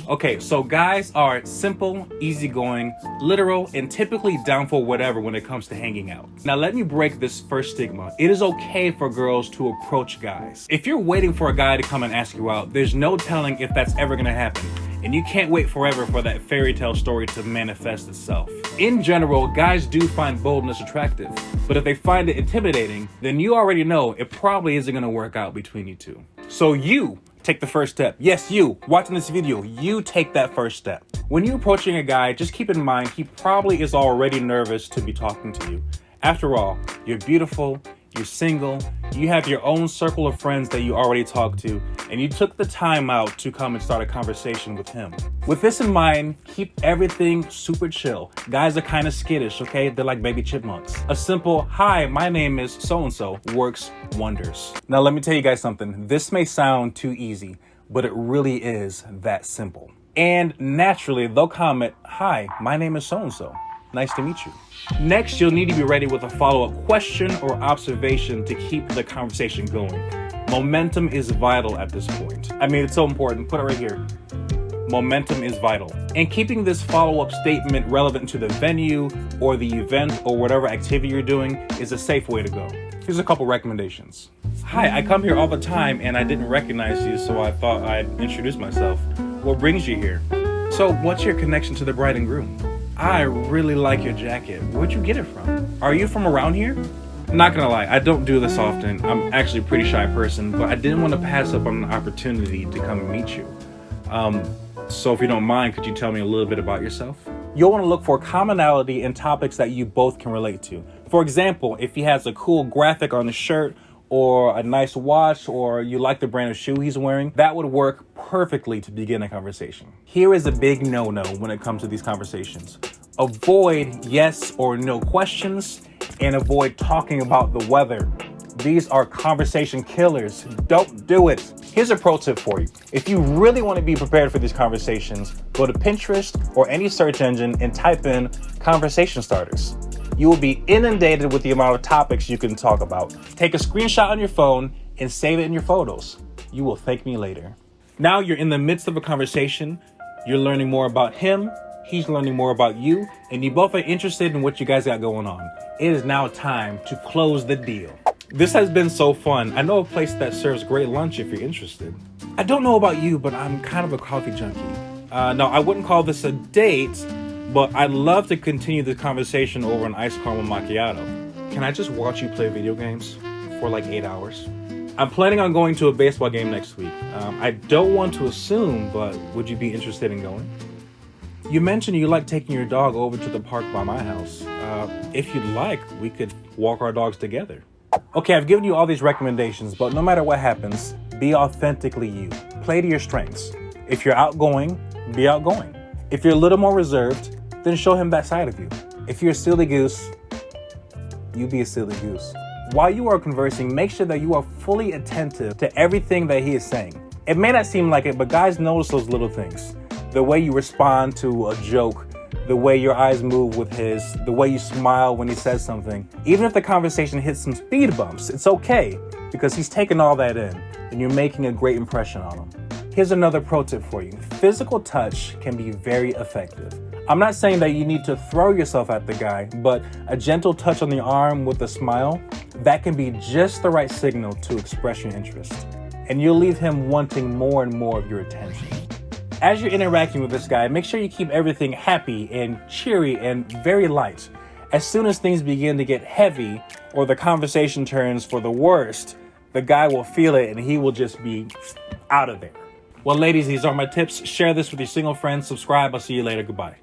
Okay, so guys are simple, easygoing, literal, and typically down for whatever when it comes to hanging out. Now let me break this first stigma. It is okay for girls to approach guys. If you're waiting for a guy to come and ask you out, there's no telling if that's ever gonna happen. And you can't wait forever for that fairy tale story to manifest itself. In general, guys do find boldness attractive, but if they find it intimidating, then you already know it probably isn't gonna work out between you two. So you take the first step. Yes, you, watching this video, you take that first step. When you're approaching a guy, just keep in mind he probably is already nervous to be talking to you. After all, you're beautiful, you're single, you have your own circle of friends that you already talk to, and you took the time out to come and start a conversation with him. With this in mind, keep everything super chill. Guys are kind of skittish, okay? They're like baby chipmunks. A simple, hi, my name is so-and-so works wonders. Now let me tell you guys something. This may sound too easy, but it really is that simple. And naturally, they'll comment, hi, my name is so-and-so. Nice to meet you. Next, you'll need to be ready with a follow-up question or observation to keep the conversation going. Momentum is vital at this point. I mean, it's so important. Put it right here. Momentum is vital. And keeping this follow-up statement relevant to the venue or the event or whatever activity you're doing is a safe way to go. Here's a couple recommendations. Hi, I come here all the time and I didn't recognize you, so I thought I'd introduce myself. What brings you here? So what's your connection to the bride and groom? I really like your jacket. Where'd you get it from? Are you from around here? Not gonna lie, I don't do this often. I'm actually a pretty shy person, but I didn't want to pass up on an opportunity to come and meet you. So if you don't mind, could you tell me a little bit about yourself? You'll want to look for commonality in topics that you both can relate to. For example, if he has a cool graphic on his shirt, or a nice watch, or you like the brand of shoe he's wearing, that would work perfectly to begin a conversation. Here is a big no-no when it comes to these conversations. Avoid yes or no questions and avoid talking about the weather. These are conversation killers. Don't do it. Here's a pro tip for you. If you really want to be prepared for these conversations, go to Pinterest or any search engine and type in conversation starters. You will be inundated with the amount of topics you can talk about. Take a screenshot on your phone and save it in your photos. You will thank me later. Now you're in the midst of a conversation. You're learning more about him. He's learning more about you. And you both are interested in what you guys got going on. It is now time to close the deal. This has been so fun. I know a place that serves great lunch if you're interested. I don't know about you, but I'm kind of a coffee junkie. No, I wouldn't call this a date, but I'd love to continue the conversation over an iced caramel macchiato. Can I just watch you play video games for like 8 hours? I'm planning on going to a baseball game next week. I don't want to assume, but would you be interested in going? You mentioned you like taking your dog over to the park by my house. If you'd like, we could walk our dogs together. Okay, I've given you all these recommendations, but no matter what happens, be authentically you. Play to your strengths. If you're outgoing, be outgoing. If you're a little more reserved, then show him that side of you. If you're a silly goose, you be a silly goose. While you are conversing, make sure that you are fully attentive to everything that he is saying. It may not seem like it, but guys notice those little things. The way you respond to a joke, the way your eyes move with his, the way you smile when he says something. Even if the conversation hits some speed bumps, it's okay because he's taking all that in and you're making a great impression on him. Here's another pro tip for you. Physical touch can be very effective. I'm not saying that you need to throw yourself at the guy, but a gentle touch on the arm with a smile, that can be just the right signal to express your interest. And you'll leave him wanting more and more of your attention. As you're interacting with this guy, make sure you keep everything happy and cheery and very light. As soon as things begin to get heavy or the conversation turns for the worst, the guy will feel it and he will just be out of there. Well, ladies, these are my tips. Share this with your single friends. Subscribe. I'll see you later. Goodbye.